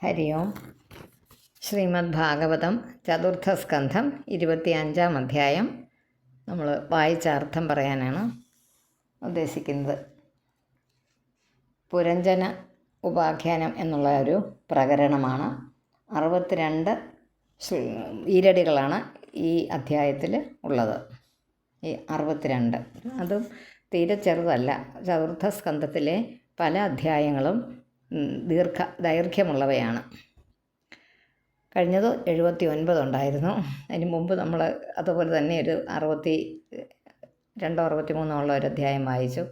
ഹരി ഓം. ശ്രീമദ് ഭാഗവതം ചതുർത്ഥസ്കന്ധം 25-ാം അധ്യായം നമ്മൾ വായിച്ച അർത്ഥം പറയാനാണ് ഉദ്ദേശിക്കുന്നത്. പുരഞ്ജന ഉപാഖ്യാനം എന്നുള്ള ഒരു പ്രകരണമാണ്. 62 ഈരടികളാണ് ഈ അധ്യായത്തിൽ ഉള്ളത്. ഈ 62 അതും തീരെ ചെറുതല്ല. ചതുർത്ഥസ്കന്ധത്തിലെ പല അധ്യായങ്ങളും ദൈർഘ്യമുള്ളവയാണ്. കഴിഞ്ഞത് 79 ഉണ്ടായിരുന്നു. അതിന് മുമ്പ് നമ്മൾ അതുപോലെ തന്നെ ഒരു 62 63 ഉള്ള ഒരു അധ്യായം വായിച്ചു.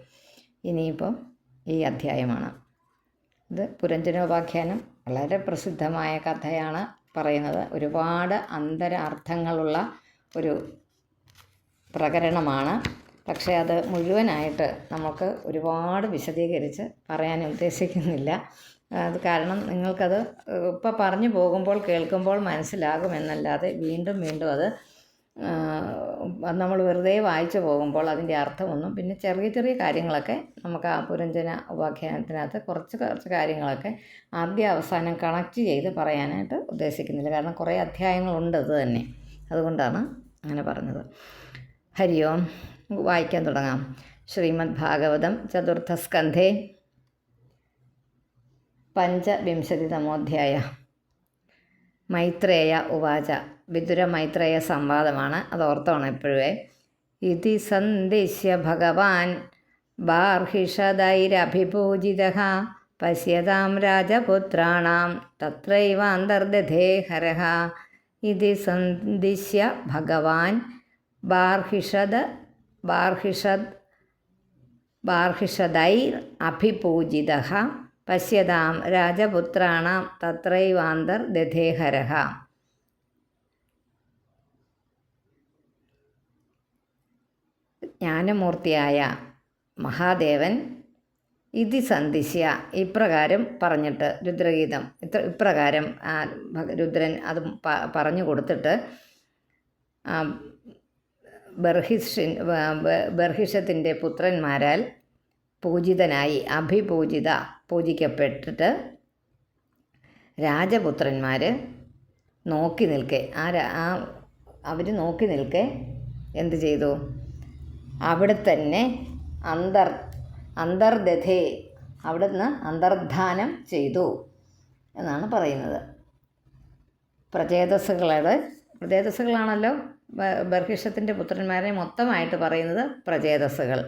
ഇനിയിപ്പം ഈ അധ്യായമാണ്. ഇത് പുരഞ്ജനോപാഖ്യാനം വളരെ പ്രസിദ്ധമായ കഥയാണ് പറയുന്നത്. ഒരുപാട് അർത്ഥങ്ങളുള്ള ഒരു പ്രകരണമാണ്. പക്ഷേ അത് മുഴുവനായിട്ട് നമുക്ക് ഒരുപാട് വിശദീകരിച്ച് പറയാൻ ഉദ്ദേശിക്കുന്നില്ല. അത് കാരണം നിങ്ങൾക്കത് ഇപ്പോൾ പറഞ്ഞു പോകുമ്പോൾ കേൾക്കുമ്പോൾ മനസ്സിലാകുമെന്നല്ലാതെ വീണ്ടും അത് നമ്മൾ വെറുതെ വായിച്ചു പോകുമ്പോൾ അതിൻ്റെ അർത്ഥമൊന്നും, പിന്നെ ചെറിയ കാര്യങ്ങളൊക്കെ നമുക്ക് ആ പുരഞ്ജന ഉപാഖ്യാനത്തിനകത്ത് കുറച്ച് കാര്യങ്ങളൊക്കെ ആദ്യ അവസാനം കണക്റ്റ് ചെയ്ത് പറയാനായിട്ട് ഉദ്ദേശിക്കുന്നില്ല. കാരണം കുറേ അധ്യായങ്ങളുണ്ട് അത് തന്നെ, അതുകൊണ്ടാണ് അങ്ങനെ പറഞ്ഞത്. ഹരി ഓം. വായിക്കാൻ തുടങ്ങാം. ശ്രീമദ് ഭാഗവതം ചതുർത്ഥസ്കന്ധേ 25-തമോധ്യായ. മൈത്രേയ ഉവാച. വിദുര മൈത്രേയ സംവാദമാണ്, അത് ഓർത്തോണം എപ്പോഴേ. ഇതി സന്ദിശ്യ ഭഗവാൻ ബാർഹിഷദൈരഭിപൂജിതഃ പശ്യതാം രാജപുത്രാണാം തത്രൈവാന്തർദധേ ഹരഃ. ഇതി സന്ദിശ്യ ഭഗവാൻ ബാർഹിഷദൈർ അഭിപൂജിതഃ പശ്യതാം രാജപുത്രാണാം തത്രൈവാന്തർദധേ ഹരഃ. ജ്ഞാനമൂർത്തിയായ മഹാദേവൻ ഇതി സന്ദിശ്യ ഇപ്രകാരം പറഞ്ഞിട്ട്, രുദ്രഗീതം ഇപ്രകാരം രുദ്രൻ അത് പറഞ്ഞു കൊടുത്തിട്ട് ബർഹിഷത്തിൻ്റെ പുത്രന്മാരാൽ പൂജിതനായി, പൂജിക്കപ്പെട്ടിട്ട് രാജപുത്രന്മാർ നോക്കി നിൽക്കെ, അവർ നോക്കി നിൽക്കെ എന്ത് ചെയ്തു? അവിടെ തന്നെ അന്തർദധേ, അവിടുന്ന് അന്തർധാനം ചെയ്തു എന്നാണ് പറയുന്നത്. പ്രചേതസ്സുകളാണല്ലോ ബർഹിഷത്തിൻ്റെ പുത്രന്മാരെ മൊത്തമായിട്ട് പറയുന്നത് പ്രചേതസ്സുകൾ.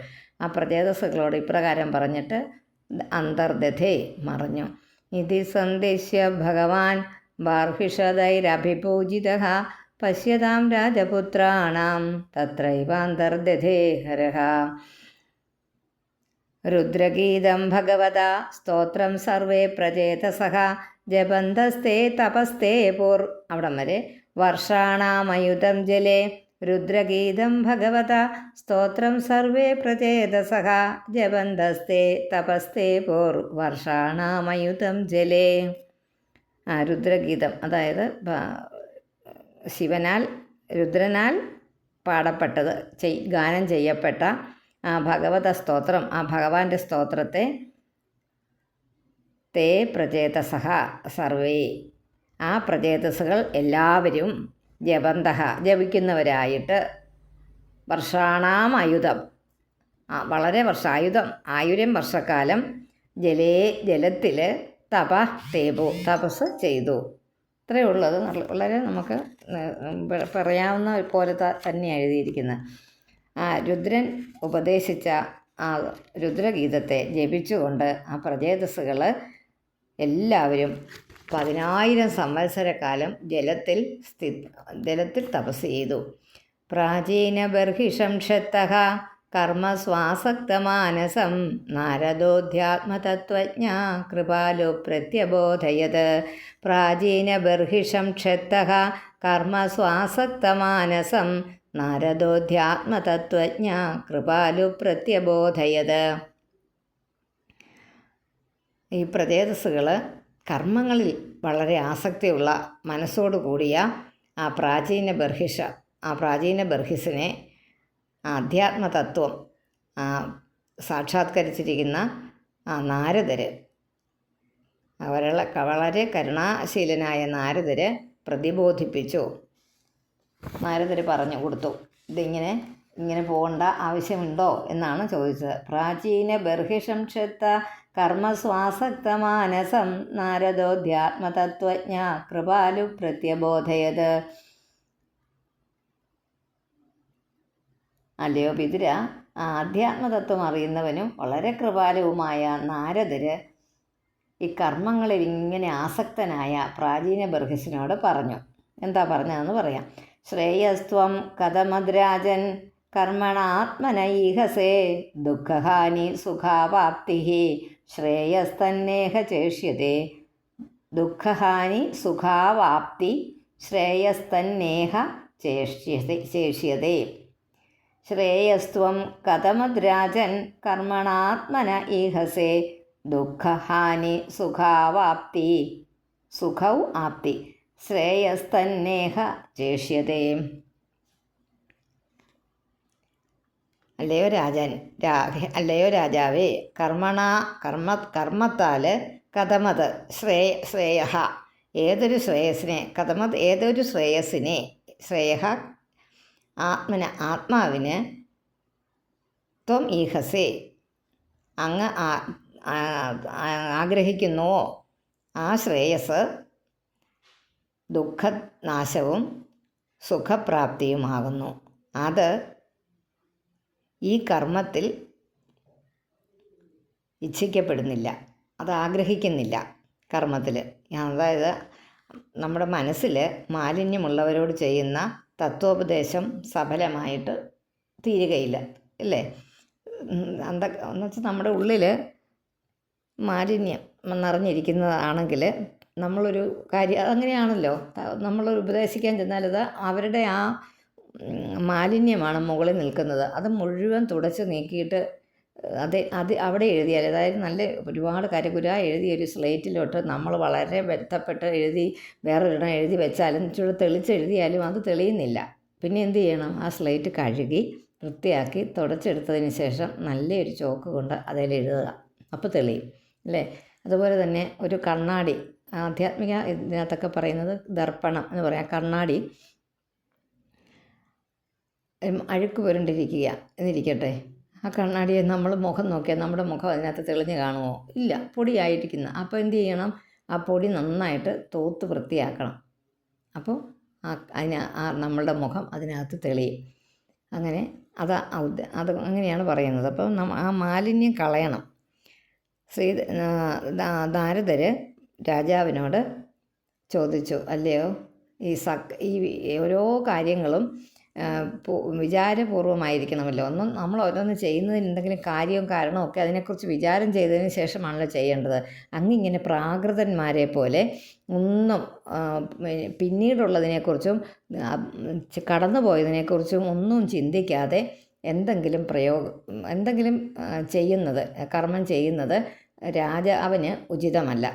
ആ പ്രചേതസ്സുകളോട് ഇപ്രകാരം പറഞ്ഞിട്ട് അന്തർദധേ മറഞ്ഞു. ഇതി സന്ദിശ്യ ഭഗവാൻ ബാർഹിഷദൈരഭിപൂജിതഃ പശ്യതാം രാജപുത്രാണാം തത്രൈവാന്തർദധേ ഹരഃ. രുദ്രഗീതം ഭഗവതാ സ്തോത്രം സർവേ പ്രചേതസഃ ജപന്തസ്തേ തപസ്തേ അവിടം വരെ. വർഷാണാമയുതം ജലേ രുദ്രഗീതം ഭഗവതാ സ്തോത്രം സർവേ പ്രചേതസഃ ജപന്തസ്തേ തപസ്തേ വർഷാണാമയുതം ജലേ. രുദ്രഗീതം അതായത് രുദ്രനാൽ പാടപ്പെട്ടത്, ഗാനം ചെയ്യപ്പെട്ട ഭഗവത സ്തോത്രം, ആ ഭഗവാന്റെ സ്തോത്രത്തെ തേ പ്രചേതസഃ സർവേ, ആ പ്രചേതസ്സുകൾ എല്ലാവരും ജപിക്കുന്നവരായിട്ട് വർഷാണാമയുതം, വളരെ ആയിരം വർഷക്കാലം ജലത്തിൽ തപസ് ചെയ്തു. ഇത്രയേ ഉള്ളത്. വളരെ നമുക്ക് പറയാവുന്ന പോലെ തന്നെ എഴുതിയിരിക്കുന്നത്. രുദ്രൻ ഉപദേശിച്ച ആ രുദ്രഗീതത്തെ ജപിച്ചുകൊണ്ട് ആ പ്രചേതസ്സുകൾ എല്ലാവരും 10,000 സംവത്സരക്കാലം ജലത്തിൽ തപസ് ചെയ്തു. പ്രാചീന ബർഹിഷം ക്ഷത്തഃ കർമ്മസ്വാസക്തമാനസം നാരദോധ്യാത്മതത്വജ്ഞ കൃപാലു പ്രത്യബോധയത്. പ്രാചീന ബർഹിഷം ക്ഷത്തഃ കർമ്മസ്വാസക്തമാനസം നാരദോധ്യാത്മതത്വജ്ഞ കൃപാലു പ്രത്യബോധയത്. ഈ പ്രചേതസ്സുകൾ കർമ്മങ്ങളിൽ വളരെ ആസക്തിയുള്ള മനസ്സോടുകൂടിയ ആ പ്രാചീന ബർഹിസിനെ അധ്യാത്മതത്വം സാക്ഷാത്കരിച്ചിരിക്കുന്ന നാരദർ വളരെ കരുണാശീലനായ നാരദര് പ്രതിബോധിപ്പിച്ചു. നാരദര് പറഞ്ഞു കൊടുത്തു, ഇങ്ങനെ പോകേണ്ട ആവശ്യമുണ്ടോ എന്നാണ് ചോദിച്ചത്. പ്രാചീന ബർഹിഷം ക്ഷത്ത കർമ്മസ്വാസക്തമാനസം നാരദോധ്യാത്മതത്വജ്ഞ കൃപാലു പ്രത്യബോധയത്. അല്ലയോ വിതുര, ആധ്യാത്മതത്വം അറിയുന്നവനും വളരെ കൃപാലുവുമായ നാരദര് ഈ കർമ്മങ്ങളിൽ ഇങ്ങനെ ആസക്തനായ പ്രാചീന ബർഹിസിനോട് പറഞ്ഞു. എന്താ പറഞ്ഞതെന്ന് പറയാം. ശ്രേയസ്ത്വം കഥമദ്രാജൻ കർമ്മണാത്മനൈഹസേ ദുഃഖഹാനി സുഖാവാപ്തി ശ്രേയസ്തന്നേഹ ചേഷ്യതേ. ദുഃഖഹാനി സുഖാവാപ്തി ശ്രേയസ്തന്നേഹ ചേഷ്യതേ. ശ്രേയസ്ത്വം കഥമദ്രാജൻ കർമ്മണാത്മന ഈഹസേ ദുഃഖഹാനി സുഖാവാപ്തി സുഖൗ ആപ്തി ശ്രേയസ്തന്നേഹ ചേഷ്യതേ. അല്ലയോ രാജാവേ, കർമ്മത്താൽ കഥമത് ശ്രേയ ഏതൊരു ശ്രേയസിനെ ശ്രേയ ആത്മാവിന് ത്വം ഈഹസേ അങ്ങ് ആഗ്രഹിക്കുന്നുവോ ആ ശ്രേയസ് ദുഃഖനാശവും സുഖപ്രാപ്തിയുമാകുന്നു. അത് ഈ കർമ്മത്തിൽ ഇച്ഛിക്കപ്പെടുന്നില്ല, അത് ആഗ്രഹിക്കുന്നില്ല കർമ്മത്തിൽ. അതായത് നമ്മുടെ മനസ്സിൽ മാലിന്യമുള്ളവരോട് ചെയ്യുന്ന തത്വോപദേശം സഫലമായിട്ട് തീരുകയില്ല, അല്ലേ? എന്നുവെച്ചാൽ നമ്മുടെ ഉള്ളിൽ മാലിന്യം നിറഞ്ഞിരിക്കുന്നതാണെങ്കിൽ നമ്മളൊരു കാര്യം അതങ്ങനെയാണല്ലോ, നമ്മൾ ഉപദേശിക്കാൻ ചെന്നാലത് അവരുടെ ആ മാലിന്യമാണ് മുകളിൽ നിൽക്കുന്നത്. അത് മുഴുവൻ തുടച്ച് നീക്കിയിട്ട് അത് അവിടെ എഴുതിയാൽ, അതായത് നല്ല ഒരുപാട് കരകുര എഴുതിയൊരു സ്ലേറ്റിലോട്ട് നമ്മൾ വളരെ ബന്ധപ്പെട്ട് വേറൊരിടം എഴുതി വെച്ചാലും ഇച്ചിരി തെളിച്ചെഴുതിയാലും അത് തെളിയുന്നില്ല. പിന്നെ എന്ത് ചെയ്യണം? ആ സ്ലേറ്റ് കഴുകി വൃത്തിയാക്കി തുടച്ചെടുത്തതിന് ശേഷം നല്ലൊരു ചോക്ക് കൊണ്ട് അതിൽ എഴുതുക, അപ്പോൾ തെളിയും, അല്ലേ? അതുപോലെ തന്നെ ഒരു കണ്ണാടി, ആധ്യാത്മിക ഇതിനകത്തൊക്കെ പറയുന്നത് ദർപ്പണം എന്ന് പറയാം. കണ്ണാടി അഴുക്ക് പുരണ്ടിരിക്കുക എന്നിരിക്കട്ടെ, ആ കണ്ണാടിയെ നമ്മൾ മുഖം നോക്കിയാൽ നമ്മുടെ മുഖം അതിനകത്ത് തെളിഞ്ഞ് കാണുമോ? ഇല്ല, പൊടിയായിരിക്കുന്ന. അപ്പോൾ എന്ത് ചെയ്യണം? ആ പൊടി നന്നായിട്ട് തൂത്ത് വൃത്തിയാക്കണം. അപ്പോൾ നമ്മളുടെ മുഖം അതിനകത്ത് തെളിയും. അങ്ങനെ അത് അങ്ങനെയാണ് പറയുന്നത്. അപ്പം ആ മാലിന്യം കളയണം. നാരദര് രാജാവിനോട് ചോദിച്ചു, അല്ലയോ ഈ ഓരോ കാര്യങ്ങളും വിചാരപൂർവ്വമായിരിക്കണമല്ലോ. നമ്മൾ ഓരോന്ന് ചെയ്യുന്നതിന് എന്തെങ്കിലും കാര്യവും കാരണവും ഒക്കെ അതിനെക്കുറിച്ച് വിചാരം ചെയ്തതിന് ശേഷമാണല്ലോ ചെയ്യേണ്ടത്. അങ്ങിങ്ങനെ പ്രാകൃതന്മാരെ പോലെ ഒന്നും പിന്നീടുള്ളതിനെക്കുറിച്ചും കടന്നു പോയതിനെക്കുറിച്ചും ഒന്നും ചിന്തിക്കാതെ എന്തെങ്കിലും കർമ്മം ചെയ്യുന്നത് രാജാവിന് ഉചിതമല്ല,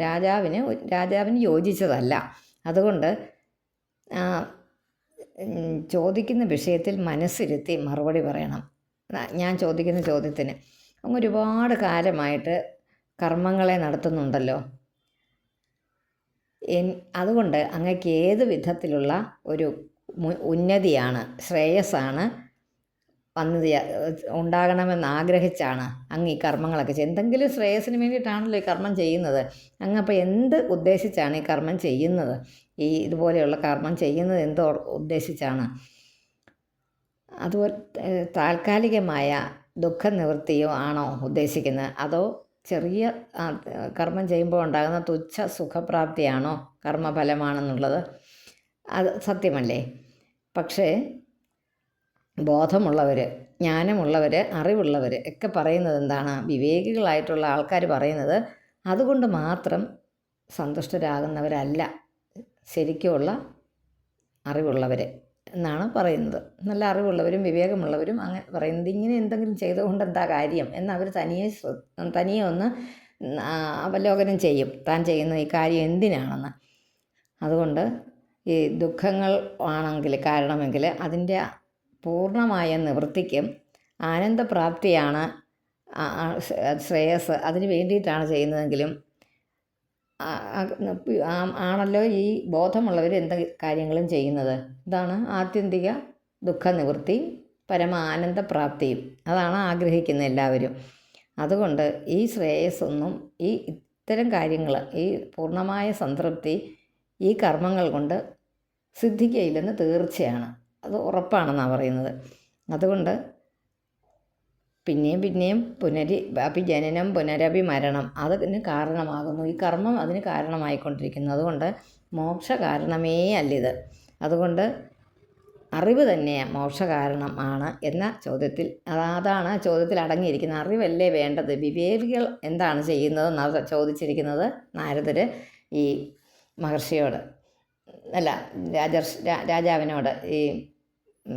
രാജാവിന് യോജിച്ചതല്ല. അതുകൊണ്ട് ചോദിക്കുന്ന വിഷയത്തിൽ മനസ്സിരുത്തി മറുപടി പറയണം. ഞാൻ ചോദിക്കുന്ന ചോദ്യത്തിന് അങ്ങ് ഒരുപാട് കാലമായിട്ട് കർമ്മങ്ങളെ നടത്തുന്നുണ്ടല്ലോ, അതുകൊണ്ട് അങ്ങക്ക് ഏത് വിധത്തിലുള്ള ഒരു ഉന്നതിയാണ്, ശ്രേയസ്സാണ് ഉണ്ടാകണമെന്ന് ആഗ്രഹിച്ചാണ് അങ്ങ് ഈ കർമ്മങ്ങളൊക്കെ എന്തെങ്കിലും ശ്രേയസ്സിന് വേണ്ടിയിട്ടാണല്ലോ ഈ കർമ്മം ചെയ്യുന്നത്. അങ്ങപ്പോൾ എന്ത് ഉദ്ദേശിച്ചാണ് ഈ കർമ്മം ചെയ്യുന്നത്? ഇതുപോലെയുള്ള കർമ്മം ചെയ്യുന്നത് എന്തോ ഉദ്ദേശിച്ചാണ്? അതുപോലെ താൽക്കാലികമായ ദുഃഖനിവൃത്തിയോ ആണോ ഉദ്ദേശിക്കുന്നത്? അതോ ചെറിയ കർമ്മം ചെയ്യുമ്പോൾ ഉണ്ടാകുന്ന തുച്ഛ സുഖപ്രാപ്തിയാണോ കർമ്മഫലമാണെന്നുള്ളത്? അത് സത്യമല്ലേ? പക്ഷേ ബോധമുള്ളവർ, ജ്ഞാനമുള്ളവർ, അറിവുള്ളവർ ഒക്കെ പറയുന്നത് എന്താണ്? വിവേകികളായിട്ടുള്ള ആൾക്കാർ പറയുന്നത് അതുകൊണ്ട് മാത്രം സന്തുഷ്ടരാകുന്നവരല്ല ശരിക്കുമുള്ള അറിവുള്ളവർ എന്നാണ് പറയുന്നത്. നല്ല അറിവുള്ളവരും വിവേകമുള്ളവരും അങ്ങനെ പറയുന്നത്. ഇങ്ങനെ എന്തെങ്കിലും ചെയ്തുകൊണ്ട് എന്താ കാര്യം എന്നവർ തനിയെ ഒന്ന് അവലോകനം ചെയ്യും, താൻ ചെയ്യുന്ന ഈ കാര്യം എന്തിനാണെന്ന്. അതുകൊണ്ട് ഈ ദുഃഖങ്ങൾ കാരണമെങ്കിൽ അതിൻ്റെ പൂർണ്ണമായ നിവൃത്തിക്കും ആനന്ദപ്രാപ്തിയാണ് ശ്രേയസ്, അതിന് വേണ്ടിയിട്ടാണ് ചെയ്യുന്നതെങ്കിലും ആണല്ലോ ഈ ബോധമുള്ളവർ എന്ത് കാര്യങ്ങളും ചെയ്യുന്നത്. ഇതാണ് ആത്യന്തിക ദുഃഖനിവൃത്തി, പരമാനന്ദപ്രാപ്തിയും. അതാണ് ആഗ്രഹിക്കുന്നത് എല്ലാവരും. അതുകൊണ്ട് ഈ ശ്രേയസ്സൊന്നും ഈ ഇത്തരം കാര്യങ്ങൾ, ഈ പൂർണ്ണമായ സംതൃപ്തി ഈ കർമ്മങ്ങൾ കൊണ്ട് സിദ്ധിക്കയില്ലെന്ന് തീർച്ചയാണ്. അത് ഉറപ്പാണെന്നാണ് പറയുന്നത്. അതുകൊണ്ട് പിന്നെയും പിന്നെയും അഭിജനനം പുനരഭി മരണം അതിന് കാരണമാകുന്നു. ഈ കർമ്മം അതിന് കാരണമായിക്കൊണ്ടിരിക്കുന്നു. അതുകൊണ്ട് മോക്ഷ കാരണമേ അല്ലിത്. അതുകൊണ്ട് അറിവ് തന്നെ മോക്ഷകാരണം ആണ് എന്ന ചോദ്യത്തിൽ അതാണ് ആ ചോദ്യത്തിൽ അടങ്ങിയിരിക്കുന്നത്. അറിവല്ലേ വേണ്ടത്, വിവേകികൾ എന്താണ് ചെയ്യുന്നതെന്നാണ് ചോദിച്ചിരിക്കുന്നത് നാരദർ ഈ മഹർഷിയോട്, അല്ല രാജാവിനോട്, ഈ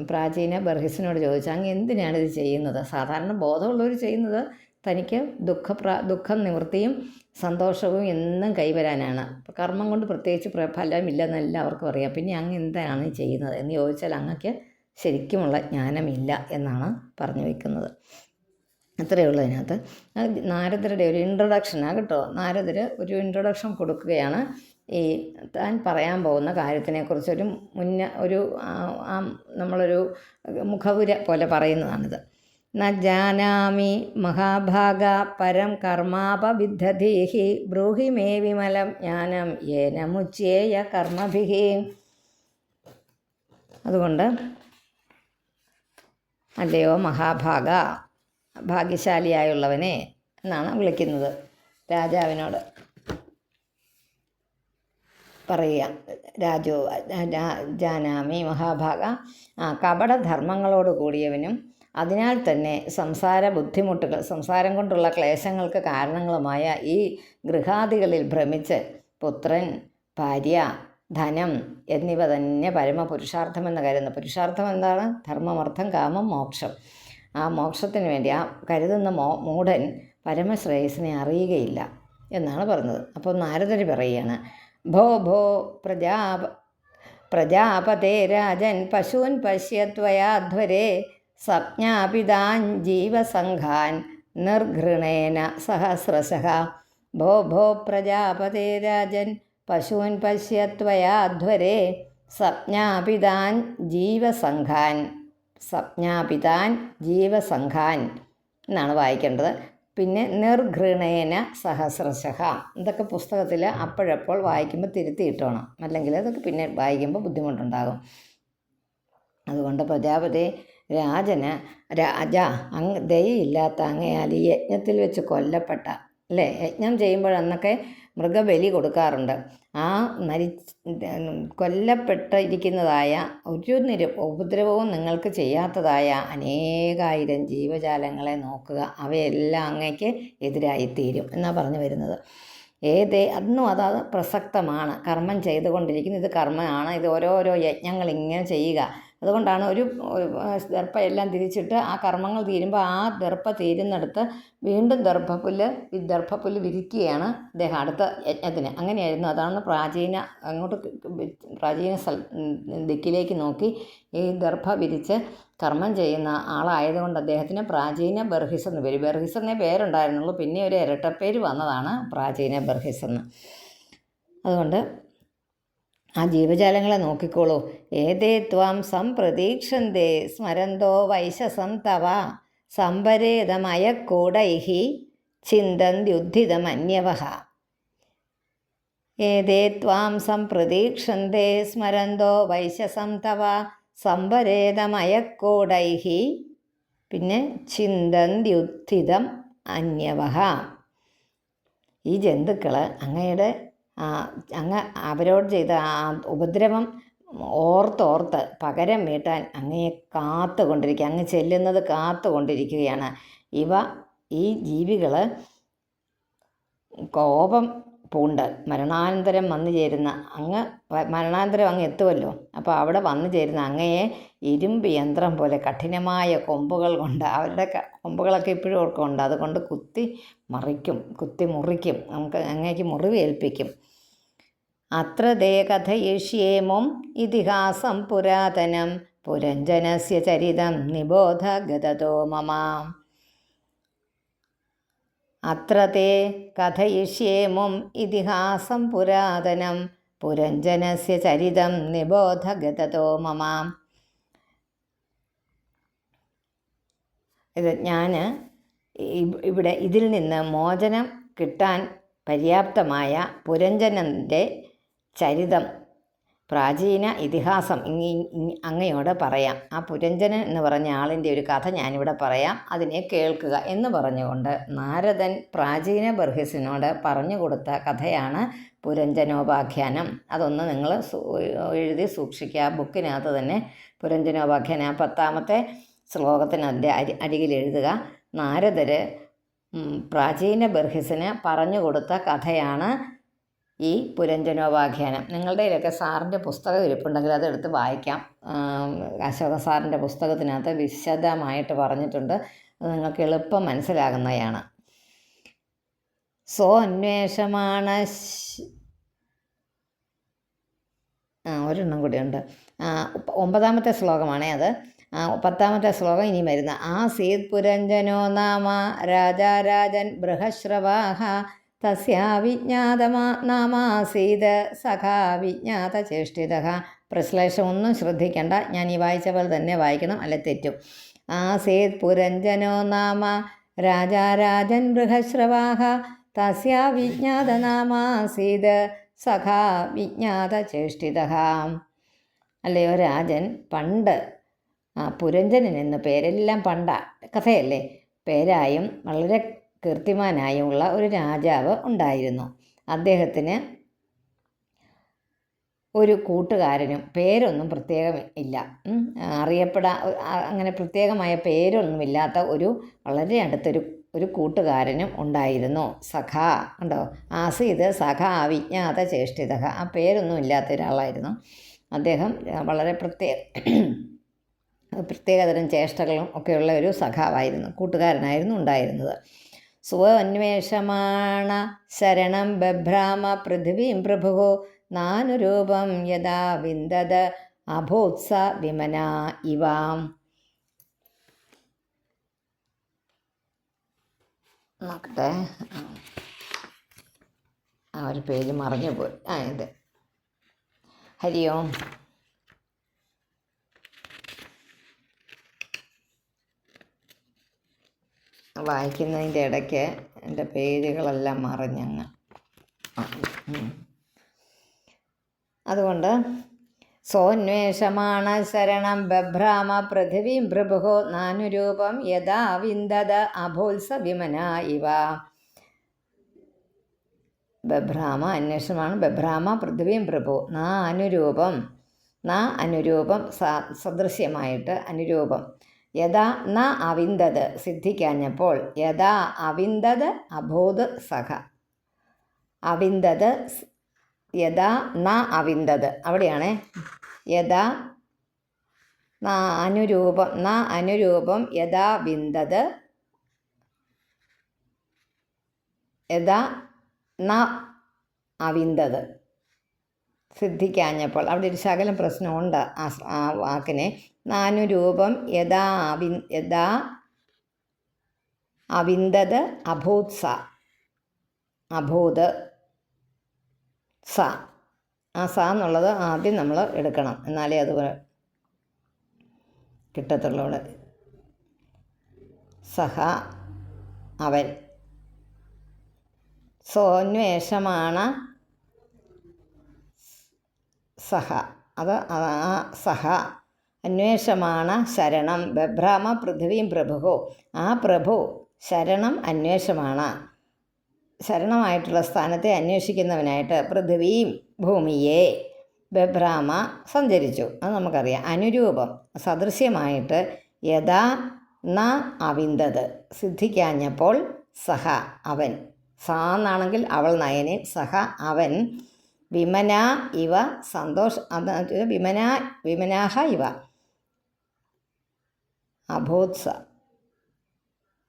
പ്രാചീന ബർഹിസിനോട് ചോദിച്ചു, അങ്ങ് എന്തിനാണ് ഇത് ചെയ്യുന്നത്? സാധാരണ ബോധമുള്ളവർ ചെയ്യുന്നത് തനിക്ക് ദുഃഖം നിവൃത്തിയും സന്തോഷവും എന്നും കൈവരാനാണ്. കർമ്മം കൊണ്ട് പ്രത്യേകിച്ച് ഫലമില്ലെന്ന് എല്ലാവർക്കും അറിയാം. പിന്നെ അങ്ങ് എന്താണ് ചെയ്യുന്നത് എന്ന് ചോദിച്ചാൽ അങ്ങക്ക് ശരിക്കുമുള്ള ജ്ഞാനമില്ല എന്നാണ് പറഞ്ഞു വയ്ക്കുന്നത്. അത്രയേ ഉള്ളൂ അതിനകത്ത്. നാരദരുടെ ഒരു ഇൻട്രൊഡക്ഷനാണ് കേട്ടോ. നാരദർ ഒരു ഇൻട്രൊഡക്ഷൻ കൊടുക്കുകയാണ് ഈ താൻ പറയാൻ പോകുന്ന കാര്യത്തിനെക്കുറിച്ചൊരു നമ്മളൊരു മുഖവുര പോലെ പറയുന്നതാണിത്. ന ജാനാമി മഹാഭാഗ പരം കർമാപവിദ്ധധീഹി ബ്രൂഹി മേ വിമലം ജ്ഞാനം യേന മുച്യേയ കർമ്മഭിഹി. അതുകൊണ്ട് അല്ലയോ മഹാഭാഗ, ഭാഗ്യശാലിയായുള്ളവനെ എന്നാണ് വിളിക്കുന്നത്. രാജാവിനോട് പറയുക, ജാനാമി മഹാഭാഗ, കപടധർമ്മങ്ങളോട് കൂടിയവനും അതിനാൽ തന്നെ സംസാരം കൊണ്ടുള്ള ക്ലേശങ്ങൾക്ക് കാരണങ്ങളുമായ ഈ ഗൃഹാദികളിൽ ഭ്രമിച്ച് പുത്രൻ, ഭാര്യ, ധനം എന്നിവ തന്നെ പരമപുരുഷാർത്ഥമെന്ന് കരുതുന്നു. പുരുഷാർത്ഥം എന്താണ്? ധർമ്മമർത്ഥം കാമം മോക്ഷം. ആ മോക്ഷത്തിന് വേണ്ടി ആ കരുതുന്ന മൂഢൻ പരമശ്രേയസിനെ അറിയുകയില്ല എന്നാണ് പറഞ്ഞത്. അപ്പോൾ നാരദർ പറയുകയാണ്, ഭോ ഭോ പ്രജാപതേ രാജൻ പശൂൻ പശ്യത്വയാധ്വരേ സപ്ഞാപിതാൻ ജീവസംഘാൻ നിർഘൃണേന സഹസ്രശഃ. ഭോ ഭോ പ്രജാപതേ രാജൻ പശൂൻ പശ്യത്വയാധ്വരേ സപ്ഞാപിതാൻ ജീവസംഘാൻ എന്നാണ് വായിക്കേണ്ടത്. പിന്നെ നിർഘൃണേന സഹസ്രശഃ. ഇതൊക്കെ പുസ്തകത്തിൽ അപ്പോഴപ്പോൾ വായിക്കുമ്പോൾ തിരുത്തിയിട്ടോണം, അല്ലെങ്കിൽ അതൊക്കെ പിന്നെ വായിക്കുമ്പോൾ ബുദ്ധിമുട്ടുണ്ടാകും. അതുകൊണ്ട് പ്രജാപതി രാജ ദയയില്ലാത്ത അങ്ങയാൽ ഈ യജ്ഞത്തിൽ വെച്ച് കൊല്ലപ്പെട്ട, അല്ലേ, യജ്ഞം ചെയ്യുമ്പോഴന്നൊക്കെ മൃഗബലി കൊടുക്കാറുണ്ട്. ആ കൊല്ലപ്പെട്ടിരിക്കുന്നതായ ഒരു ഉപദ്രവവും നിങ്ങൾക്ക് ചെയ്യാത്തതായ അനേകായിരം ജീവജാലങ്ങളെ നോക്കുക, അവയെല്ലാം അങ്ങയ്ക്ക് എതിരായിത്തീരും എന്നാണ് പറഞ്ഞു വരുന്നത്. അന്നും അത് പ്രസക്തമാണ്. കർമ്മം ചെയ്തുകൊണ്ടിരിക്കുന്നത് ഇത് കർമ്മമാണ്. ഇത് ഓരോരോ യജ്ഞങ്ങൾ ഇങ്ങനെ ചെയ്യുക. അതുകൊണ്ടാണ് ഒരു ദർഭ എല്ലാം തിരിച്ചിട്ട് ആ കർമ്മങ്ങൾ തീരുമ്പോൾ ആ ദർഭ തീരുന്നിടത്ത് വീണ്ടും ദർഭപ്പുല്ല് വിരിക്കുകയാണ് അദ്ദേഹം അടുത്ത യജ്ഞത്തിന്. അങ്ങനെയായിരുന്നു. അതാണ് പ്രാചീന ദിക്കിലേക്ക് നോക്കി ഈ ദർഭ വിരിച്ച് കർമ്മം ചെയ്യുന്ന ആളായതുകൊണ്ട് അദ്ദേഹത്തിന് പ്രാചീന ബർഹിസ് എന്ന് പേര്. ബർഹിസ് എന്നേ പേരുണ്ടായിരുന്നുള്ളൂ, പിന്നെ ഒരു ഇരട്ടപ്പേര് വന്നതാണ് പ്രാചീന ബർഹിസ് എന്ന്. അതുകൊണ്ട് ആ ജീവജാലങ്ങളെ നോക്കിക്കോളൂ. ഏതേ ത്വാം സംപ്രതീക്ഷന്തേ സ്മരന്തോ വൈശസം തവ സംപരേതമയക്കൂടൈഹി ചിന്തന്ത്യുദ്ധിതമന്യവഃ. ഏതേ ത്വാം സംപ്രതീക്ഷന്തേ സ്മരന്തോ വൈശസം തവ സംപരേതമയക്കൂടൈഹി പിന്നെ ചിന്തന്ത്യുദ്ധിതം അന്യവഃ. ഈ ജന്തുക്കൾ അങ്ങ് അവരോട് ചെയ്ത ആ ഉപദ്രവം ഓർത്തോർത്ത് പകരം വീട്ടാൻ അങ്ങയെ കാത്തുകൊണ്ടിരിക്കുക, അങ്ങ് ചെല്ലുന്നത് കാത്തുകൊണ്ടിരിക്കുകയാണ്. ഈ ജീവികൾ കോപം പൂണ്ട് മരണാനന്തരം വന്നു ചേരുന്ന മരണാനന്തരം അങ്ങ് എത്തുമല്ലോ. അപ്പോൾ അവിടെ വന്നു ചേരുന്ന അങ്ങയെ ഇരുമ്പ് യന്ത്രം പോലെ കഠിനമായ കൊമ്പുകൾ കൊണ്ട്, അവരുടെ കൊമ്പുകളൊക്കെ ഇപ്പോഴും ഓർക്കുന്നുണ്ട്, അതുകൊണ്ട് കുത്തി മുറിക്കും, നമുക്ക് അങ്ങേക്ക് മുറിവേൽപ്പിക്കും. അത്ര ദേ കഥയിഷ്യേമം ഇതിഹാസം പുരാതനം പുരഞ്ജനസ്യ ചരിതം നിബോധ ഗതതോ മമ. അത്ര തേ കഥയിഷ്യേമും ഇതിഹാസം പുരാതനം പുരഞ്ജനസ്യ ചരിതം നിബോധഗതോ മമ. ഇത് ഞാൻ ഇവിടെ ഇതിൽ നിന്ന് മോചനം കിട്ടാൻ പര്യാപ്തമായ പുരഞ്ജനൻ്റെ ചരിതം, പ്രാചീന ഇതിഹാസം അങ്ങയോട് പറയാം. ആ പുരഞ്ജനൻ എന്ന് പറഞ്ഞ ആളിൻ്റെ ഒരു കഥ ഞാനിവിടെ പറയാം, അതിനെ കേൾക്കുക എന്ന് പറഞ്ഞുകൊണ്ട് നാരദൻ പ്രാചീന ബർഹിസിനോട് പറഞ്ഞു കൊടുത്ത കഥയാണ് പുരഞ്ജനോപാഖ്യാനം. അതൊന്ന് നിങ്ങൾ എഴുതി സൂക്ഷിക്കുക. ബുക്കിനകത്ത് തന്നെ പുരഞ്ജനോപാഖ്യാനം 10ാമത്തെ ശ്ലോകത്തിനതിൻ്റെ അരികിൽ എഴുതുക. നാരദർ പ്രാചീന ബർഹിസിന് പറഞ്ഞു കൊടുത്ത കഥയാണ് ഈ പുരഞ്ജനോപാഖ്യാനം. നിങ്ങളുടെ കയ്യിലൊക്കെ സാറിൻ്റെ പുസ്തകം ഇരിപ്പുണ്ടെങ്കിൽ അതെടുത്ത് വായിക്കാം. അശോക സാറിൻ്റെ പുസ്തകത്തിനകത്ത് വിശദമായിട്ട് പറഞ്ഞിട്ടുണ്ട്. അത് നിങ്ങൾക്ക് എളുപ്പം മനസ്സിലാകുന്നതാണ്. സ്വന്വേഷമാണ് ഒരെണ്ണം കൂടിയുണ്ട്. 9ാമത്തെ ശ്ലോകമാണേ അത്. 10ാമത്തെ ശ്ലോകം ഇനി വരുന്ന ആസീത് പുരഞ്ജനോ നാമ രാജാരാജൻ ബൃഹശ്രവാഹ തസ്യാ നാമാസീത് സഖാ വിജ്ഞാതചേഷ്ടിതഃ. പ്രശ്ലേഷം ഒന്നും ശ്രദ്ധിക്കേണ്ട, ഞാൻ ഈ വായിച്ച പോലെ തന്നെ വായിക്കണം, അല്ലെ തെറ്റും. ആസീത് പുരഞ്ജനോ നാമ രാജാരാജൻ ബൃഹശ്രവാഹ തസ്യാ നാമാസീത് സഖാ വിജ്ഞാതചേഷ്ടിതഃ. അല്ലയോ രാജൻ, പണ്ട് പുരഞ്ജനൻ എന്ന പേരെല്ലാം കഥയല്ലേ, പേരായും വളരെ കീർത്തിമാനായുമുള്ള ഒരു രാജാവ് ഉണ്ടായിരുന്നു. അദ്ദേഹത്തിന് ഒരു കൂട്ടുകാരനും, പേരൊന്നും പ്രത്യേകം ഇല്ല, അങ്ങനെ പ്രത്യേകമായ പേരൊന്നുമില്ലാത്ത വളരെ അടുത്തൊരു കൂട്ടുകാരനും ഉണ്ടായിരുന്നു. സഖാ ഉണ്ടോ, ആസീത് സഖാ വിജ്ഞാത ചേഷ്ടിതഃ. ആ പേരൊന്നും ഇല്ലാത്ത ഒരാളായിരുന്നു അദ്ദേഹം. വളരെ പ്രത്യേകതരം ചേഷ്ടകളും ഒക്കെയുള്ള ഒരു സഖാവായിരുന്നു, കൂട്ടുകാരനായിരുന്നു ഉണ്ടായിരുന്നത്. സ്വന്വേഷമാണ ശരണം ബഭ്രാമ പൃഥിവീം പ്രഭുഃ നാനുരൂപം യഥാ വിന്ദത അഭൂത്സ വിമനാ ഇവാം. നോക്കട്ടെ, ഒരു പേജ് മറഞ്ഞു പോയി. ഇത് ഹരി ഓം. വായിക്കുന്നതിൻ്റെ ഇടയ്ക്ക് എൻ്റെ പേരുകളെല്ലാം മറിഞ്ഞങ്ങ്. അതുകൊണ്ട് സോന്വേഷമാണ് ശരണം ബഭ്രാമ പൃഥിവീം പ്രഭുഃ നാനുരൂപം യഥാ വിന്ദത അഭോത്സ വിമന ഇവ. ബഭ്രാമ അന്വേഷണമാണ്. ബഭ്രാമ പൃഥിവീം പ്രഭു അനുരൂപം സദൃശ്യമായിട്ട് അനുരൂപം. യഥാ ന അവിന്ദത് സിദ്ധിക്കാഞ്ഞപ്പോൾ, യഥാ അവിന്ദത് അബോധ സഖ. അവിന്ദത് യഥാ ന അവിന്ദത് അവിടെയാണ്. യഥാ അനുരൂപം യഥാ വിന്ദത് യഥാ ന അവിന്ദത് സിദ്ധിക്കാഞ്ഞപ്പോൾ. അവിടെ ഒരു ശകലം പ്രശ്നമുണ്ട് ആ വാക്കിനെ. നാനുരൂപം യഥാ അവിന്ദത് അഭൂത് സ. ആ സ എന്നുള്ളത് ആദ്യം നമ്മൾ എടുക്കണം, എന്നാലേ അത് കിട്ടത്തുള്ളൂ. സഹ അവൻ. സോന്വേഷമാണ് സഹ. അത് സഹ അന്വേഷമാണ് ശരണം ബഭ്രാമ പൃഥിവീം പ്രഭുഃ. ആ പ്രഭു ശരണം അന്വേഷമാണ്, ശരണമായിട്ടുള്ള സ്ഥാനത്തെ അന്വേഷിക്കുന്നവനായിട്ട് പൃഥിവീം ഭൂമിയെ ബഭ്രാമ സഞ്ചരിച്ചു. അത് നമുക്കറിയാം. അനുരൂപം സദൃശ്യമായിട്ട് യഥാ ന അവിന്ദത് സിദ്ധിക്കാഞ്ഞപ്പോൾ സഹ അവൻ. സാന്നാണെങ്കിൽ അവൾ നയനെ, സഹ അവൻ വിമന ഇവ വിമനാഹ ഇവ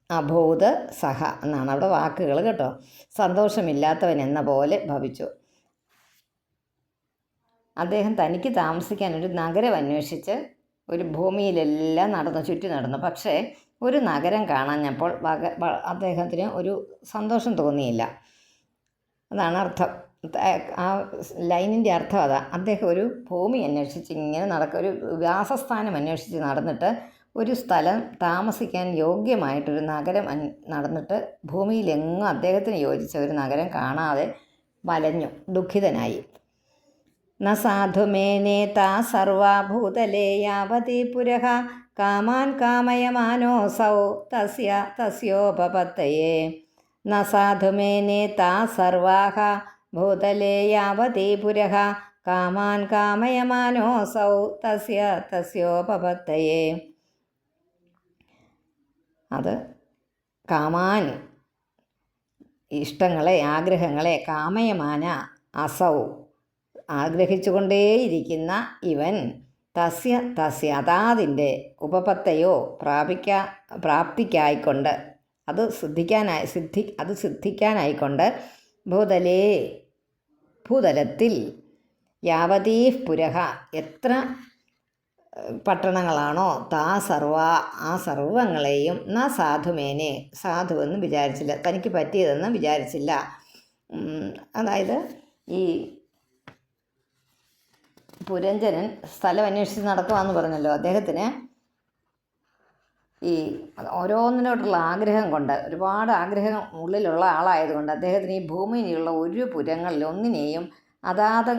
അബോധ സഹ എന്നാണ് അവിടെ വാക്കുകൾ കേട്ടോ. സന്തോഷമില്ലാത്തവൻ എന്ന പോലെ ഭവിച്ചു. അദ്ദേഹം തനിക്ക് താമസിക്കാൻ ഒരു നഗരം അന്വേഷിച്ച് ഒരു ഭൂമിയിലെല്ലാം ചുറ്റി നടന്നു. പക്ഷേ ഒരു നഗരം കാണാഞ്ഞപ്പോൾ അദ്ദേഹത്തിന് ഒരു സന്തോഷം തോന്നിയില്ല. അതാണ് അർത്ഥം. ആ ലൈനിൻ്റെ അർത്ഥം അതാ. അദ്ദേഹം ഒരു ഭൂമി അന്വേഷിച്ച് ഇങ്ങനെ ഒരു വാസസ്ഥാനം അന്വേഷിച്ച് നടന്നിട്ട് ഒരു സ്ഥലം താമസിക്കാൻ യോഗ്യമായിട്ടൊരു നഗരം നടന്നിട്ട് ഭൂമിയിലെങ്ങും അദ്ദേഹത്തിന് യോജിച്ച ഒരു നഗരം കാണാതെ വലഞ്ഞു, ദുഃഖിതനായി. ന സാധുമേനേതാ സർവഭൂതലേ യാവതി പുരഃ കാമാൻ കാമയമാനോസൗ തസ്യോപപത്തയേ. ന സാധുമേനേതാ സർവാഃ ഭൂതലേ യാവതി പുരഃ കാമാൻ കാമയമാനോസൗ തസ്യോപപത്തയേ. അത് കാമാൻ ഇഷ്ടങ്ങളെ, ആഗ്രഹങ്ങളെ, കാമയമാന അസൗ ആഗ്രഹിച്ചുകൊണ്ടേയിരിക്കുന്ന ഇവൻ തസ്യ അതാതിൻ്റെ ഉപപത്തയോ പ്രാപ്തിക്കായിക്കൊണ്ട് അത് സിദ്ധിക്കാനായിക്കൊണ്ട് ഭൂതലത്തിൽ യാവതീ പുരഃ എത്ര പട്ടണങ്ങളാണോ ആ സർവങ്ങളെയും ന സാധുമേനെ സാധുവെന്ന് വിചാരിച്ചില്ല, തനിക്ക് പറ്റിയതെന്ന് വിചാരിച്ചില്ല. അതായത് ഈ പുരഞ്ജനൻ സ്ഥലം അന്വേഷിച്ച് നടക്കുവാന്ന് പറഞ്ഞല്ലോ. അദ്ദേഹത്തിന് ഈ ഓരോന്നിനോടുള്ള ആഗ്രഹം കൊണ്ട്, ഒരുപാട് ആഗ്രഹം ഉള്ളിലുള്ള ആളായതുകൊണ്ട് അദ്ദേഹത്തിന് ഈ ഭൂമിയിലുള്ള ഒരു പുരങ്ങളിലൊന്നിനെയും അതാത്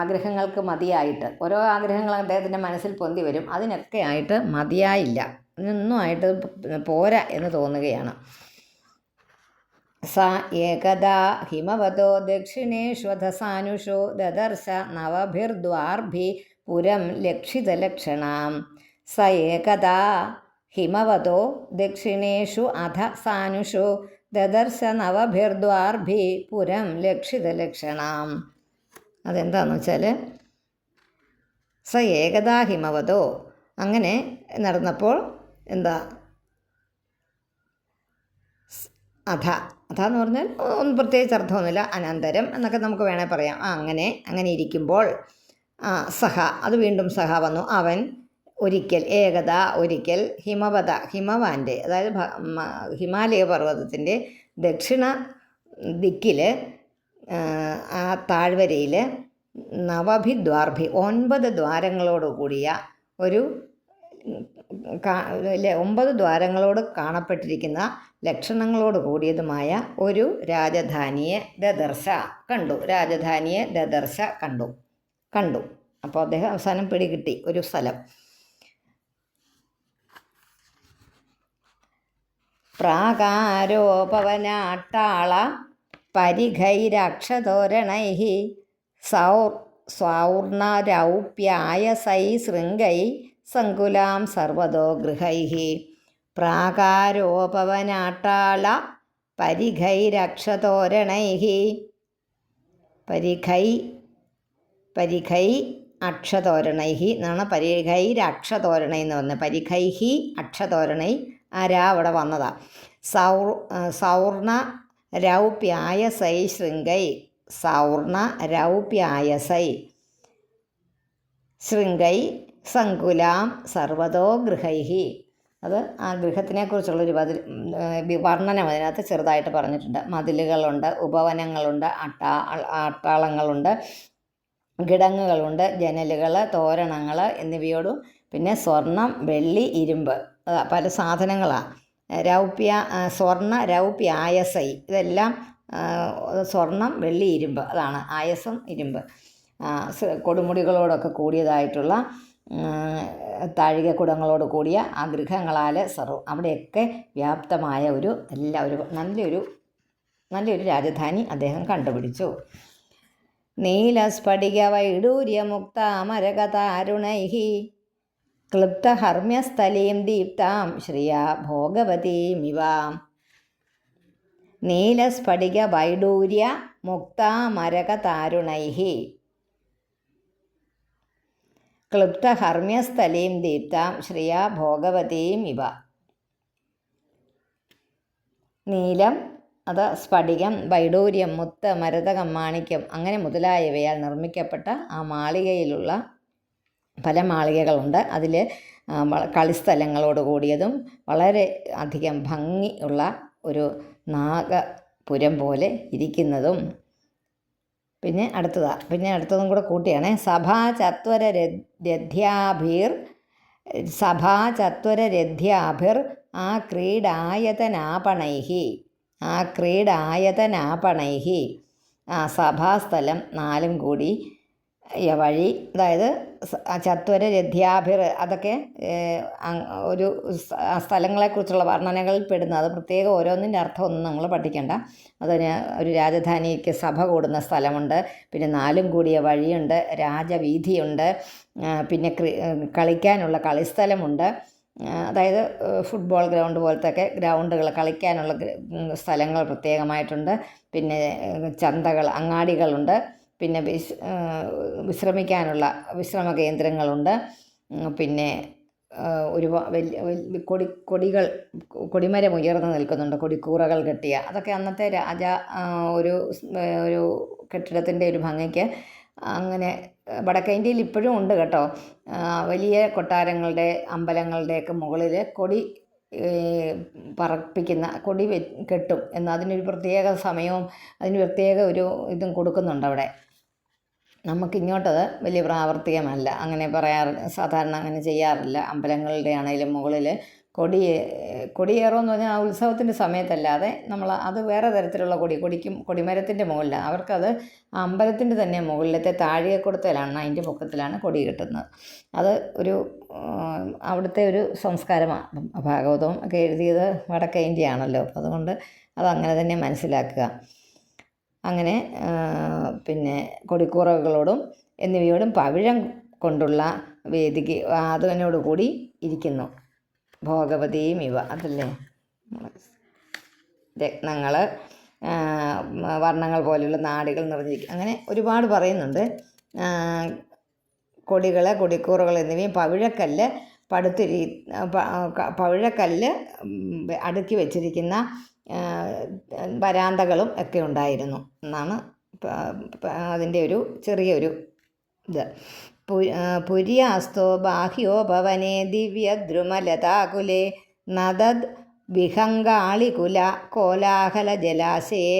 ആഗ്രഹങ്ങൾക്ക് മതിയായിട്ട്, ഓരോ ആഗ്രഹങ്ങളും അദ്ദേഹത്തിൻ്റെ മനസ്സിൽ പൊന്തി വരും, അതിനൊക്കെ ആയിട്ട് മതിയായില്ല, അതിനൊന്നും ആയിട്ട് പോരാ എന്ന് തോന്നുകയാണ്. സ ഏകദാ ഹിമവതോ ദക്ഷിണേഷ്വധസാനുഷോ ദദർശ നവഭിർദ്വാർഭി പുരം ലക്ഷിതലക്ഷണാം. സ ഏകദാ ഹിമവതോ ദക്ഷിണേഷു അധ സാനുഷോ ദദർശ നവഭിർദ്വാർഭി പുരം ലക്ഷിതലക്ഷണാം. അതെന്താണെന്ന് വെച്ചാൽ സ ഏകദാ ഹിമവതോ, അങ്ങനെ നടന്നപ്പോൾ എന്താ അധ എന്ന് പറഞ്ഞാൽ ഒന്നും പ്രത്യേകിച്ച് അർത്ഥമൊന്നുമില്ല, അനന്തരം എന്നൊക്കെ നമുക്ക് വേണേൽ പറയാം. അങ്ങനെ ഇരിക്കുമ്പോൾ സഹ, അത് വീണ്ടും സഹ വന്നു, അവൻ ഒരിക്കൽ, ഒരിക്കൽ ഹിമവാൻ്റെ, അതായത് ഹിമാലയ പർവ്വതത്തിൻ്റെ ദക്ഷിണ ദിക്കിൽ ആ താഴ്വരയിൽ നവഭിദ്വാർഭി 9 ദ്വാരങ്ങളോട് കൂടിയ 9 ദ്വാരങ്ങളോട് കാണപ്പെട്ടിരിക്കുന്ന ലക്ഷണങ്ങളോട് കൂടിയതുമായ ഒരു രാജധാനിയെ കണ്ടു. അപ്പോൾ അദ്ദേഹം അവസാനം പിടികിട്ടി ഒരു സ്ഥലം. പ്രാകാരോപവനാട്ടാള പരിഘൈരക്ഷതോരണൈഃ സൗർണരൗപ്യായസൈ ശൃംഗൈ സങ്കുലാം സർവതോ ഗൃഹൈഃ. പ്രാകാരോപവനാട്ടാള പരിഘൈരക്ഷതോരണൈഃ. പരിഘൈ അക്ഷതോരണൈഃ എന്നാണ് പരിഘൈരക്ഷതോരണൈ എന്ന് പറഞ്ഞത്. പരിഘൈഃ അക്ഷതോരണൈ ആരാ അവിടെ വന്നതാ. സൗർണ രൗപ്യായസൈ ശൃംഗൈ. സൗർണ രൗപ്യായസൈ ശൃംഗൈ സങ്കുലാം സർവതോ ഗൃഹൈഃ. അത് ആ ഗൃഹത്തിനെക്കുറിച്ചുള്ളൊരു വർണ്ണനം അതിനകത്ത് ചെറുതായിട്ട് പറഞ്ഞിട്ടുണ്ട്. മതിലുകളുണ്ട്, ഉപവനങ്ങളുണ്ട്, അട്ടാളങ്ങളുണ്ട്, കിടങ്ങുകളുണ്ട്, ജനലുകൾ, തോരണങ്ങൾ എന്നിവയോടും പിന്നെ സ്വർണം, വെള്ളി, ഇരുമ്പ്, പല സാധനങ്ങളാണ്. സ്വർണ്ണ രൗപ്യായസൈ ഇതെല്ലാം സ്വർണം, വെള്ളി, ഇരുമ്പ്, അതാണ് ആയസം, ഇരുമ്പ്. കൊടുമുടികളോടൊക്കെ കൂടിയതായിട്ടുള്ള താഴികക്കുടങ്ങളോട് കൂടിയ ആ ഗൃഹങ്ങളാൽ അവിടെയൊക്കെ വ്യാപ്തമായ ഒരു നല്ലൊരു രാജധാനി അദ്ദേഹം കണ്ടുപിടിച്ചു. നീലസ്ഫടിക വൈഡൂര്യമുക്താമരകതാരുണൈഃ ക്ലുപ്തഹർമ്മ്യസ്ഥലീം ദീപ്താം ശ്രിയാ ഭോഗവതീമിവ. നീലസ്ഫടിക വൈഡൂര്യ മുക്താമരകതാരുണൈഃ ക്ലുപ്തഹർമ്മ്യസ്ഥലീം ദീപ്താം ശ്രിയാ ഭോഗവതീം ഇവ. നീലം അത് സ്ഫടികം, വൈഡൂര്യം, മുത്ത്, മരതകം, മാണിക്യം അങ്ങനെ മുതലായവയാൽ നിർമ്മിക്കപ്പെട്ട ആ മാളികയിലുള്ള പല മാളികകളുണ്ട്. അതിൽ കളിസ്ഥലങ്ങളോട് കൂടിയതും വളരെ അധികം ഭംഗിയുള്ള ഒരു നാഗപുരം പോലെ ഇരിക്കുന്നതും. പിന്നെ അടുത്തതും കൂടെ കൂട്ടിയാണ് സഭാ ചത്വര രഥ്യാഭിർ ക്രീഡായതനാപണൈഹി സഭാസ്ഥലം 4 കൂടി വഴി, അതായത് ചത്വര രഥ്യാഭിർ അതൊക്കെ ഒരു സ്ഥലങ്ങളെക്കുറിച്ചുള്ള വർണ്ണനകളിൽ പെടുന്ന, അത് പ്രത്യേകം ഓരോന്നിൻ്റെ അർത്ഥമൊന്നും നമ്മൾ പഠിക്കണ്ട. അതിന് ഒരു രാജധാനിക്ക് സഭ കൂടുന്ന സ്ഥലമുണ്ട്, പിന്നെ 4 കൂടിയ വഴിയുണ്ട്, രാജവീഥിയുണ്ട്, പിന്നെ കളിക്കാനുള്ള കളിസ്ഥലമുണ്ട്. അതായത് ഫുട്ബോൾ ഗ്രൗണ്ട് പോലത്തെയൊക്കെ ഗ്രൗണ്ടുകൾ, കളിക്കാനുള്ള സ്ഥലങ്ങൾ പ്രത്യേകമായിട്ടുണ്ട്. പിന്നെ ചന്തകൾ, അങ്ങാടികളുണ്ട്, പിന്നെ വിശ്രമ കേന്ദ്രങ്ങളുണ്ട്. പിന്നെ കൊടിമരം ഉയർന്നു നിൽക്കുന്നുണ്ട്, കൊടിക്കൂറകൾ കെട്ടിയ. അതൊക്കെ അന്നത്തെ ഒരു കെട്ടിടത്തിൻ്റെ ഒരു ഭംഗിക്ക് അങ്ങനെ വടക്കേ ഇന്ത്യയിൽ ഇപ്പോഴും ഉണ്ട് കേട്ടോ. വലിയ കൊട്ടാരങ്ങളുടെ അമ്പലങ്ങളുടെയൊക്കെ മുകളിൽ കൊടി പറപ്പിക്കുന്ന, കൊടി കെട്ടും എന്ന് അതിനൊരു പ്രത്യേക സമയവും അതിന് പ്രത്യേക ഒരു ഇതും കൊടുക്കുന്നുണ്ട് അവിടെ. നമുക്കിങ്ങോട്ടത് വലിയ പ്രാവർത്തികമല്ല, അങ്ങനെ സാധാരണ അങ്ങനെ ചെയ്യാറില്ല. അമ്പലങ്ങളുടെ ആണെങ്കിലും മുകളിൽ കൊടിയേറുമെന്ന് പറഞ്ഞാൽ ആ ഉത്സവത്തിൻ്റെ സമയത്തല്ലാതെ അത് വേറെ തരത്തിലുള്ള കൊടിമരത്തിൻ്റെ മുകളിലാണ്. അവർക്കത് അമ്പലത്തിൻ്റെ തന്നെ മുകളിലത്തെ താഴികക്കുടത്തിലാണ്, അതിൻ്റെ പൊക്കത്തിലാണ് കൊടി കെട്ടുന്നത്. അത് അവിടുത്തെ ഒരു സംസ്കാരമാണ്. ഭാഗവതവും ഒക്കെ എഴുതിയത് വടക്കേ ഇന്ത്യ ആണല്ലോ, അതുകൊണ്ട് അതങ്ങനെ തന്നെ മനസ്സിലാക്കുക. അങ്ങനെ പിന്നെ കൊടിക്കൂറകളോടും എന്നിവയോടും പവിഴം കൊണ്ടുള്ള വേദിക അതിനോടുകൂടി ഇരിക്കുന്നു. ഭോഗവതിയും അതല്ലേ രത്നങ്ങൾ, വർണ്ണങ്ങൾ പോലെയുള്ള നാടുകൾ നിറഞ്ഞിരിക്കും. അങ്ങനെ ഒരുപാട് പറയുന്നുണ്ട്. കൊടിക്കൂറകൾ എന്നിവയും പവിഴക്കല്ല് അടുക്കി വച്ചിരിക്കുന്ന വരാന്തകളും ഒക്കെ ഉണ്ടായിരുന്നു എന്നാണ് അതിൻ്റെ ഒരു ചെറിയൊരു ഇത്. പുര്യാസ്തോ ബാഹ്യോ ഭവനേ ദിവ്യദ്രുമലതാകുലേ നദദ് വിഹങ്കാളികുല കോലാഹല ജലാശയെ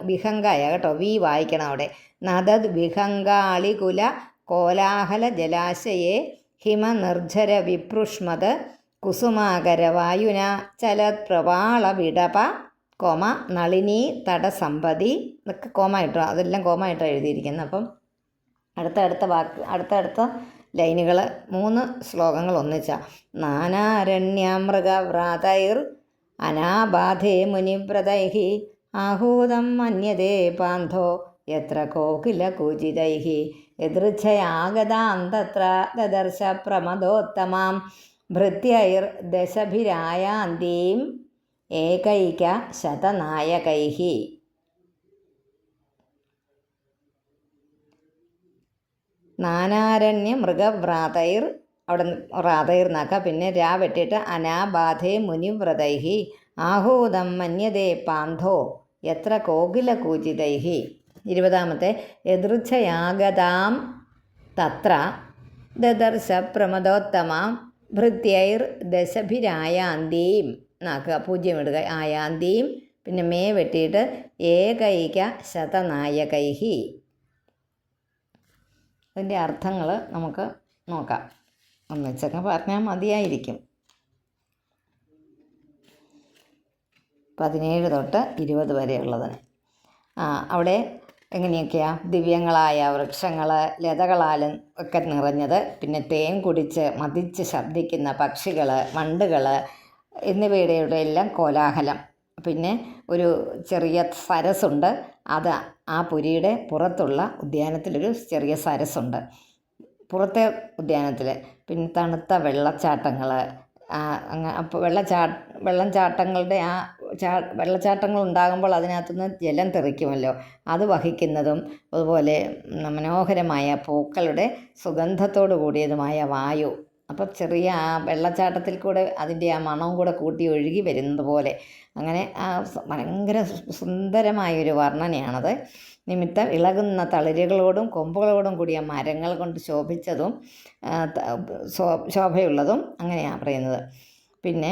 വിഹംഗയ കേട്ടോ, വി വായിക്കണം അവിടെ. നദദ് വിഹങ്കാളികുല കോലാഹല ജലാശയെ ഹിമനിർജ്ജര വിപ്രുഷ്മത് കുസുമാകര വായുന ചലത് പ്രവാള വിടപ നളിനി തടസമ്പതി. ഇതൊക്കെ അതെല്ലാം കോമായിട്ടാണ് എഴുതിയിരിക്കുന്നത്. അപ്പം അടുത്ത ലൈനുകൾ 3 ശ്ലോകങ്ങൾ ഒന്നിച്ച നാനാരണ്യമൃഗവ്രാതൈർ അനാബാധേ മുനിവ്രതൈഃ ആഹൂതം മന്യതേ പാന്ഥോ യത്ര കോകിലകൂജിതൈഃ യദൃച്ഛയാഗതാം തത്ര ദദർശ പ്രമദോത്തമാം ഭൃത്യൈർ ദശഭിരായാന്തീം ഏകൈക ശതനായകൈഃ. നാനാരണ്യ മൃഗവ്രാതൈർ, അവിടെ വ്രാതൈർ എന്നാക്കുക, പിന്നെ രാ വെട്ടിയിട്ട് അനാബാധേ മുനിവ്രതൈഃ ആഹൂതം മന്യതേ പാന്ഥോ യത്ര കോകിലകൂജിതൈഃ. 20ാമത്തെ യദൃച്ഛയാഗതാം തത്ര ദദർശ പ്രമദോത്തമാം ഭൃത്യൈർ ദശഭിരായാന്തീം എന്നാക്കുക, 0 ഇടുക, ആയാന്തീം, പിന്നെ മേ വെട്ടിയിട്ട് ഏകൈക ശതനായകൈഃ. അതിൻ്റെ അർത്ഥങ്ങൾ നമുക്ക് നോക്കാം. ഒന്നിച്ചൊക്കെ പറഞ്ഞാൽ മതിയായിരിക്കും. 17 തൊട്ട് 20 വരെയുള്ളതിന് അവിടെ എങ്ങനെയൊക്കെയാണ്? ദിവ്യങ്ങളായ വൃക്ഷങ്ങൾ, ലതകളാലും ഒക്കെ നിറഞ്ഞത്, പിന്നെ തേൻ കുടിച്ച് മതിച്ച് ശബ്ദിക്കുന്ന പക്ഷികൾ, വണ്ടുകൾ എന്നിവയുടെ എല്ലാം കോലാഹലം. പിന്നെ ഒരു ചെറിയ സരസ്സുണ്ട്, അത് ആ പുരിയുടെ പുറത്തുള്ള ഉദ്യാനത്തിലൊരു ചെറിയ സരസ്സുണ്ട്, പുറത്തെ ഉദ്യാനത്തിൽ. പിന്നെ തണുത്ത വെള്ളച്ചാട്ടങ്ങൾ, അപ്പോൾ വെള്ളച്ചാട്ടങ്ങൾ ഉണ്ടാകുമ്പോൾ അതിനകത്തുനിന്ന് ജലം തെറിക്കുമല്ലോ, അത് വഹിക്കുന്നതും, അതുപോലെ മനോഹരമായ പൂക്കളുടെ സുഗന്ധത്തോടു കൂടിയതുമായ വായു, അപ്പോൾ ചെറിയ ആ വെള്ളച്ചാട്ടത്തിൽ കൂടെ അതിൻ്റെ ആ മണവും കൂടെ കൂട്ടി ഒഴുകി വരുന്നത് പോലെ അങ്ങനെ ഭയങ്കര സുന്ദരമായൊരു വർണ്ണനയാണത്. നിമിത്തം ഇളകുന്ന തളിരുകളോടും കൊമ്പുകളോടും കൂടിയ മരങ്ങൾ കൊണ്ട് ശോഭിച്ചതും ശോഭയുള്ളതും അങ്ങനെയാണ് പറയുന്നത്. പിന്നെ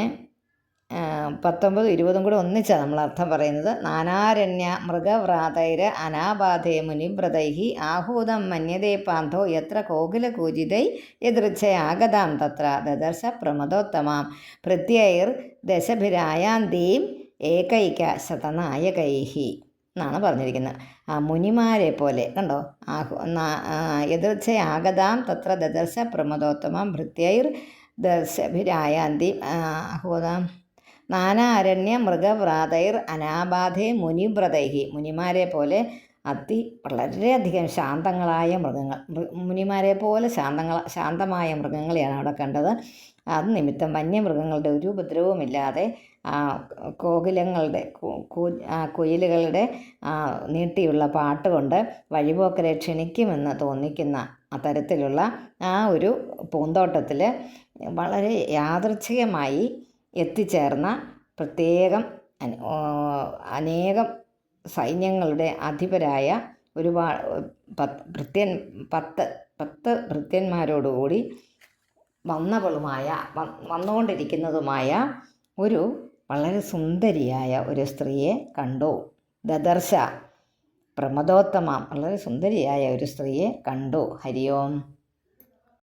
19, 20 കൂടെ ഒന്നിച്ചാണ് നമ്മൾ അർത്ഥം പറയുന്നത്. നാനാരണ്യ മൃഗവ്രാതൈര് അനാബാധേ മുനിവ്രതൈഹി ആഹൂതം മന്യതേ പാന്തോ യത്ര കോകിലകൂജിതൈ യദൃച്ഛയാഗതാം തത്ര ദദർശ പ്രമദോത്തമാം പ്രത്യൈർ ദശഭിരായാന്തീം ഏകൈക ശതനായകൈഹി എന്നാണ് പറഞ്ഞിരിക്കുന്നത്. ആ മുനിമാരെ പോലെ കണ്ടോ, യദൃച്ഛയാഗതാം തത്ര ദദർശ പ്രമദോത്തമാം ഭൃത്യൈർ ദശഭിരായാന്തീം ആഹൂതാം നാനാരണ്യ മൃഗവ്രാതൈർ അനാബാധേ മുനിവ്രതൈഹി മുനിമാരെ പോലെ വളരെയധികം ശാന്തങ്ങളായ മൃഗങ്ങൾ, മുനിമാരെ പോലെ ശാന്തമായ മൃഗങ്ങളെയാണ് അവിടെ കണ്ടത്. അത് നിമിത്തം വന്യമൃഗങ്ങളുടെ ഒരു ഉപദ്രവവുമില്ലാതെ കോകിലങ്ങളുടെ കുയിലുകളുടെ നീട്ടിയുള്ള പാട്ടുകൊണ്ട് വഴിപോക്കരെ ക്ഷണിക്കുമെന്ന് തോന്നിക്കുന്ന തരത്തിലുള്ള ആ ഒരു പൂന്തോട്ടത്തിൽ വളരെ യാദൃച്ഛികമായി എത്തിച്ചേർന്ന പ്രത്യേകം അനേകം സൈന്യങ്ങളുടെ അധിപരായ ഒരുപാട് 10 ഭൃത്യന്മാരോടുകൂടി വന്നുകൊണ്ടിരിക്കുന്നതുമായ ഒരു വളരെ സുന്ദരിയായ ഒരു സ്ത്രീയെ കണ്ടു. ദദർശ പ്രമദോത്തമം, വളരെ സുന്ദരിയായ ഒരു സ്ത്രീയെ കണ്ടു. ഹരി ഓം.